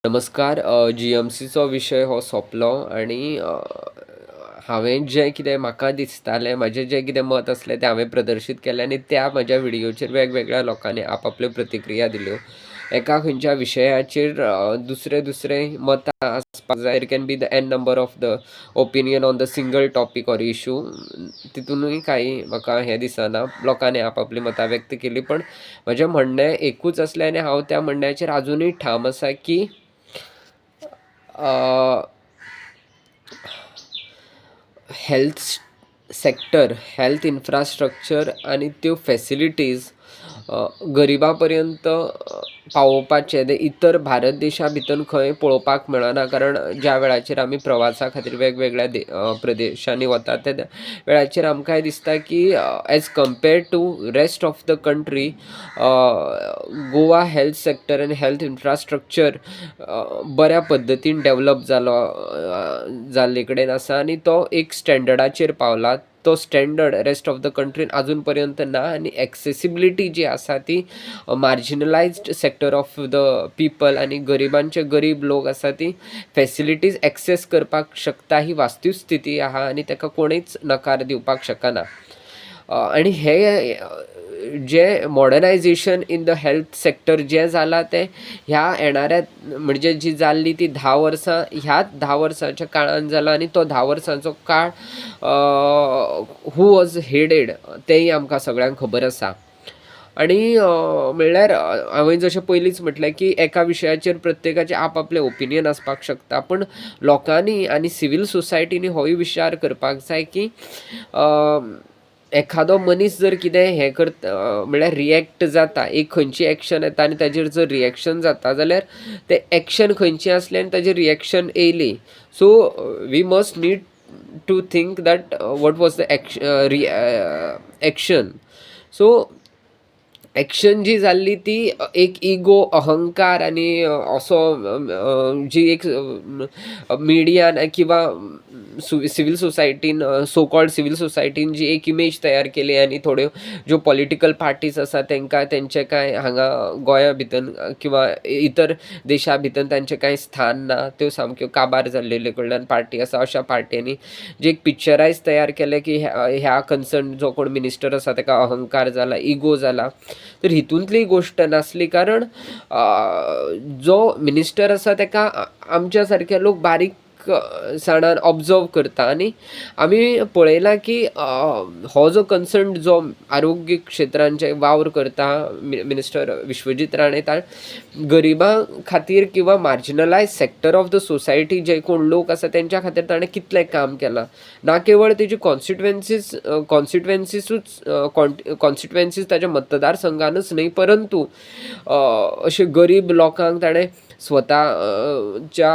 नमस्कार. GMCचो विशय हो सोंपलो आनी हांवें जें कितें म्हाका दिसतालें, म्हजें जें कितें मत आसलें तें हांवें प्रदर्शीत केलें आनी त्या म्हज्या व्हिडिओचेर वेगवेगळ्या लोकांनी आपआपल्यो प्रतिक्रिया दिल्यो. एका खंयच्या विशयाचेर दुसरे दुसरे मतां आसपाक जाय. There can be the an number of the opinion on the single topic or issue. तितूनय काही म्हाका हें दिसना. लोकांनी आपआपली मतां व्यक्त केली, पण म्हजें म्हणणें एकूच असलें आनी हांव त्या म्हणण्याचेर आजुनूय ठाम आसा की हेल्थ सेक्टर, हेल्थ इन्फ्रास्ट्रक्चर आनी त्यो फॅसिलिटीज गरिबा पर्यंत पावोवपाचे ते इतर भारत देशा भितर खंय पळोवपाक मेळना. कारण ज्या वेळाचेर आमी प्रवासा खातीर वेगवेगळ्या प्रदेशांनी वतात त्या वेळाचेर आमकां दिसता की as compared to rest of the country, Goa health sector आनी हेल्थ इन्फ्रास्ट्रक्चर बऱ्या पद्दतीन डेवलप जाल्ले कडेन आसा आनी तो एक स्टँडर्डाचेर पावला. तो स्टँडर्ड रेस्ट ऑफ द कंट्रीन अजून पर्यंत ना आनी एक्सेसिबिलिटी जी आसा ती मार्जिनलायज्ड सेक्टर ऑफ द पीपल आनी गरिबांचे गरीब लोक आसा ती फॅसिलिटीज एक्सेस करपाक शकता ही वास्तवस्थिती आहा आनी ताका कोणीच नकार दिवपाक शकना. आनी हे जे modernisation in the health sector जें जालां तें ह्या येणाऱ्या म्हणजे जी जाल्ली ती 10 वर्सां ह्याच 10 वर्सांच्या काळान जाला आनी तो 10 वर्सांचो काळ हू वॉज हेडेड तेंय आमकां सगळ्यांक खबर आसा. आनी म्हणल्यार हांवें जशें पयलींच म्हटलें की एका विशयाचेर प्रत्येकाचें आपआपलें ओपिनियन आसपाक शकता, पण लोकांनी आनी सिवील सोसायटीनी होय विचार करपाक जाय की एखादो मनीस जर कितें हें करता म्हळ्यार रिएक्ट जाता, एक खंयची एक्शन येता आनी ताजेर जर रिएक्शन जाता जाल्यार तें एक्शन खंयचें असलें आनी ताजेर रिएक्शन येयली. So we must need to think that what was the action. So action जी जाल्ली ती एक इगो, अहंकार आनी असो जी एक मिडियान किंवा सिवील सोसायटीन, सो कॉल्ड सिवील सोसायटीन जी एक इमेज तयार केली आनी थोड्यो ज्यो पॉलिटिकल पार्टीज आसा तांकां तेंचे कांय हांगा गोंया भितर किंवा इतर देशा भितर तांचें कांय स्थान ना, त्यो सामक्यो काबार जाल्लेल्यो कडल्यान पार्टी आसा. अशा पार्ट्यांनी जे एक पिक्चरायज तयार केलें की ह्या कन्सर्न जो कोण मिनिस्टर आसा ताका अहंकार जाला, इगो जाला, तर हितूंतली गोश्ट नासली. कारण जो मिनिस्टर आसा ताका आमच्या सारके लोक बारीक साणान ऑब्जर्व करता आनी आमी पळयलां की हो जो कन्सर्न जो आरोग्य क्षेत्रान जे वावर करता मिनिस्टर विश्वजीत राणे, गरिबां खातीर किंवा मार्जिनलायज सेक्टर ऑफ द सोसायटी जे कोण लोक आसा तेंच्या खातीर ताणें कितलें काम केलां. ना केवळ तेजी कॉन्स्टिट्युएन्सीज ताच्या मतदारसंघानच न्हय, परंतु अशे गरीब लोकांक ताणें स्वताच्या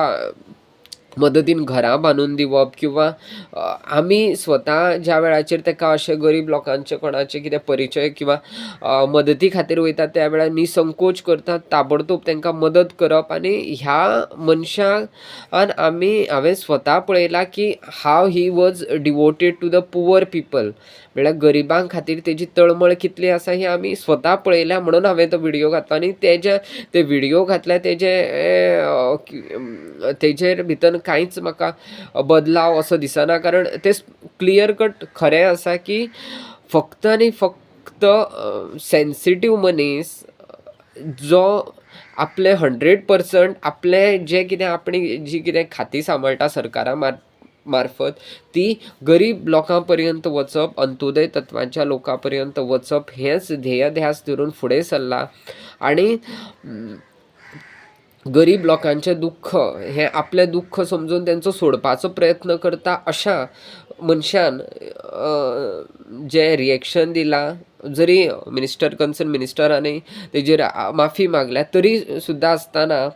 मदतीन घरां बांदून दिवप किंवा आमी स्वता ज्या वेळाचेर ताका अशे गरीब लोकांचे कोणाचे कितें परिचय किंवा मदती खातीर वयतात त्या वेळार निसंकोच करतात, ताबडतोब तांकां मदत करप. आनी ह्या मनशान हांवें स्वता पळयलां की how he was devoted to the poor people. म्हळ्यार गरिबां खातीर तेजी तळमळ कितली आसा ही आमी स्वता पळयल्या, म्हणून हांवें तो व्हिडिओ घातलो. आनी ते व्हिडिओ घातल्या तेजेर भितर कांयच म्हाका बदलाव असो दिसना. कारण तें क्लियर कट खरें आसा की फक्त आनी फक्त सेन्सिटीव मनीस जो आपले 100% आपलें जें कितें आपणी जी कितें खातीं सांबाळटा सरकारा मार्फत ती गरीब लोकां पर्यंत वचप, अंत्योदय तत्वांच्या लोकां पर्यंत वचप हेंच ध्येय ध्यास धरून फुडें सरला. आनी गरीब लोकांचें दुख्ख हें आपलें दुख्ख समजून तेंचो सोडपाचो प्रयत्न करता अशा मनशान जें रिएक्शन दिलां, जरी कन्सर्न मिनिस्टरांनी तेजेर माफी मागल्या तरी सुद्दां आसतना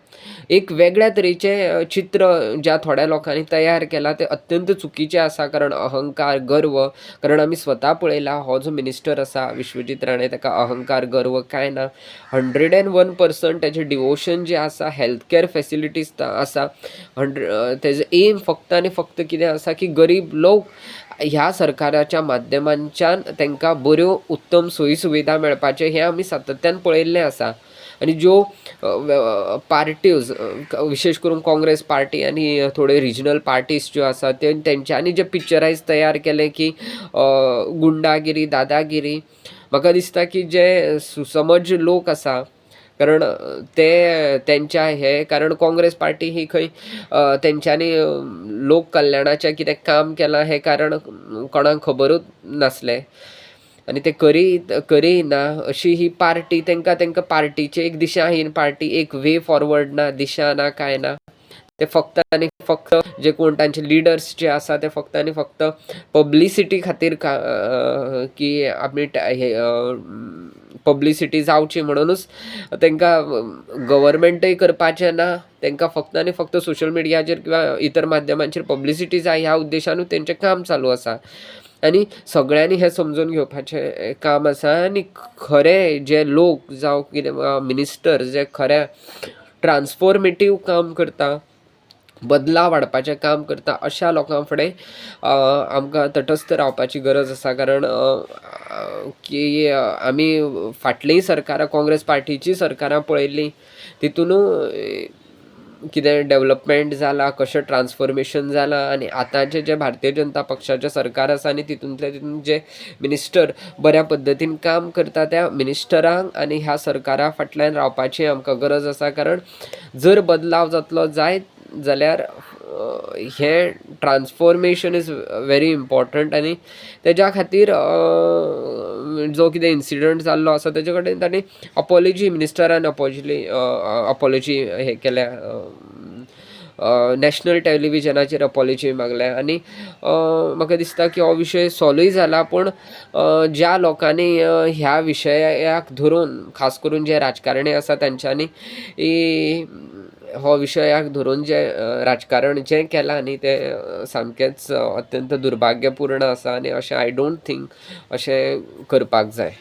एक वेगळ्या तरेचें चित्र ज्या थोड्या लोकांनी तयार केलां तें अत्यंत चुकीचें आसा. कारण अहंकार, गर्व, कारण आमी स्वता पळयलां हो जो मिनिस्टर आसा विश्वजीत राणे ताका अहंकार, गर्व कांय ना. 101% तेजें डिवोशन जें आसा हेल्थ कॅर फॅसिलिटीज आसा. तेजो एम फक्त आनी फक्त कितें आसा की गरीब लोक ह्या सरकाराच्या माध्यमांच्यान तांकां बऱ्यो उत्तम सोयी सुविधा मेळपाचें हें आमी सातत्यान पळयल्लें आसा. आनी ज्यो पार्ट्योज विशेश करून काँग्रेस पार्टी आनी थोडे रिजनल पार्टीज ज्यो आसा तेंच्यांनी जे पिक्चरायज तयार केले की गुंडागिरी दादागिरी, म्हाका दिसता की जे सुसमज लोक आसा, कारण तेंच्या कारण काँग्रेस पार्टी ही खंय तेंच्यांनी लोक कल्याणाचें कितें काम केलां हें कारण कोणाक खबरूच नासलें आनी ते करीना अशी ही पार्टी, तेंकां पार्टीची एक दिशाहीन पार्टी, एक वे फॉरवर्ड ना, दिशा ना, काय ना. ते फक्त आनी फक्त जे कोण तांचे लिडर्स जे आसा ते फक्त आनी फक्त पब्लिसिटी खातीर की आमी पब्लिसिटी जावची म्हणूनच तांकां गव्हर्मेंटय करपाचें ना, तांकां फक्त आनी फक्त सोशल मिडियाचेर किंवा इतर माध्यमांचेर पब्लिसिटी जाय ह्या उद्देशानूच तेंचें काम चालू आसा. आनी सगळ्यांनी हें समजून घेवपाचें काम आसा आनी खरे जे लोक जावं कितें मिनिस्टर जे खऱ्या ट्रान्सफॉर्मेटीव काम करता, बदलाव हाडपाचें काम करता, अशा लोकां फुडें आमकां तटस्थ रावपाची गरज आसा. कारण की आमी फाटलीं सरकारां काँग्रेस पार्टीचीं सरकारां पळयल्लीं, तितूनूय कितें डेवलपमेंट जाला, कशें ट्रान्सफॉर्मेशन जालां, आनी आतांचें जें भारतीय जनता पक्षाचें सरकार आसा आनी तितून जे मिनिस्टर बऱ्या पद्दतीन काम करता, त्या मिनिस्टरांक आनी ह्या सरकारा फाटल्यान रावपाची आमकां गरज आसा. कारण जर बदलाव जातलो जायत जाल्यार हें ट्रान्सफॉर्मेशन इज व्हेरी इम्पॉर्टंट आनी तेज्या खातीर जो कितें इन्सिडंट जाल्लो आसा तेजे कडेन तांणी अपॉलॉजी, मिनिस्टरान अपॉलॉजी हें केल्या, नॅशनल टॅलिव्हिजनाचेर अपॉलॉजी मागल्या आनी म्हाका दिसता की हो विशय सॉल्वूय जाला. पूण ज्या लोकांनी ह्या विशयाक धरून, खास करून जे राजकारणी आसा तांच्यांनी हो विशयाक धरून जे राजकारण जें केलां न्ही तें सामकेंच अत्यंत दुर्भाग्यपूर्ण आसा आनी अशें आय डोंट थिंक अशें करपाक जाय.